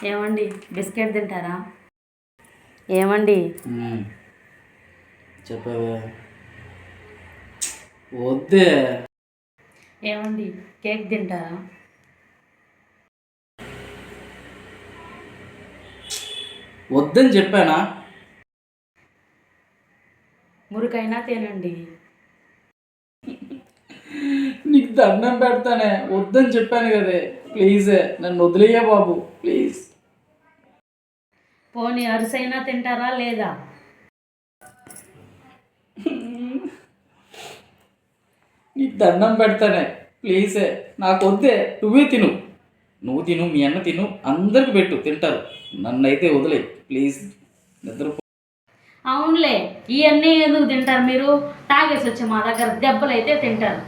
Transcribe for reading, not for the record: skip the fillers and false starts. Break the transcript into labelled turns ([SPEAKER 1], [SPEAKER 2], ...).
[SPEAKER 1] ఏమండి బిస్కెట్ తింటారా? ఏమండి
[SPEAKER 2] చెప్పవే. వద్దే.
[SPEAKER 1] ఏమండి కేక్ తింటారా?
[SPEAKER 2] వద్దని చెప్పానా?
[SPEAKER 1] మురికైనా తినండి.
[SPEAKER 2] నీకు దండం పెడతానే, వద్దని చెప్పాను కదే. ప్లీజే నన్ను వదిలేయే బాబు, ప్లీజ్.
[SPEAKER 1] పోనీ అరిసైనా తింటారా లేదా?
[SPEAKER 2] నీకు దండం పెడతానే, ప్లీజే. నాకు వద్దే, నువ్వే తిను. నువ్వు తిను, మీ అన్న తిను, అందరికి పెట్టు, తింటారు. నన్నైతే వదిలే ప్లీజ్. నిద్రపో.
[SPEAKER 1] అవునులే, ఇవన్నీ ఎందుకు తింటారు మీరు? తాగేసి వచ్చి మా దగ్గర దెబ్బలు అయితే తింటారు.